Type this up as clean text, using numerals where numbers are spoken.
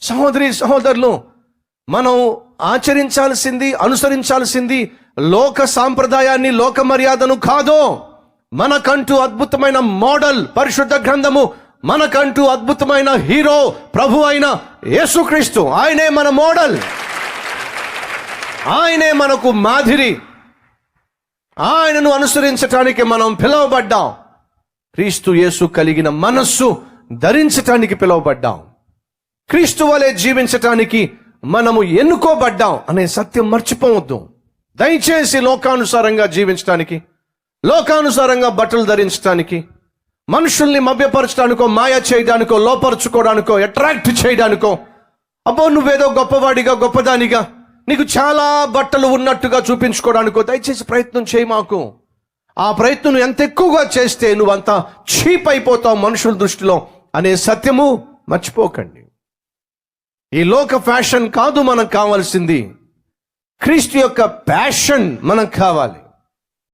సహోదరి సహోదరులు, మనం ఆచరించాల్సింది, అనుసరించాల్సింది లోక సాంప్రదాయాన్ని, లోక మర్యాదను కాదు. మనకంటూ అద్భుతమైన మోడల్ పరిశుద్ధ గ్రంథము, మనకంటూ అద్భుతమైన హీరో ప్రభు అయిన యేసుక్రీస్తు. ఆయనే మన మోడల్, ఆయనే మనకు మాదిరి. ఆయనను అనుసరించటానికి మనం పిలువబడ్డాం. క్రీస్తు యేసు కలిగిన మనస్సు ధరించటానికి పిలువబడ్డాం. క్రీస్తు వలె జీవించటానికి మనము ఎన్నుకోబడ్డాం అనే సత్యం మర్చిపోవద్దు. దయచేసి లోకానుసారంగా జీవించటానికి, లోకానుసారంగా బట్టలు ధరించటానికి, మనుషుల్ని మభ్యపరచడానికో, మాయ చేయడానికో, లోపరుచుకోవడానికో, అట్రాక్ట్ చేయడానికో, అబ్బో నువ్వేదో గొప్పవాడిగా, గొప్పదానిగా, నీకు చాలా బట్టలు ఉన్నట్టుగా చూపించుకోవడానికో దయచేసి ప్రయత్నం చేయి మాకు. ఆ ప్రయత్నం ఎంత ఎక్కువగా చేస్తే నువ్వంతా చీప్ అయిపోతావు మనుషుల దృష్టిలో అనే సత్యము మర్చిపోకండి. ఈ లోక ఫ్యాషన్ కాదు మనకు కావాల్సింది, క్రీస్తు యొక్క ప్యాషన్ మనకు కావాలి.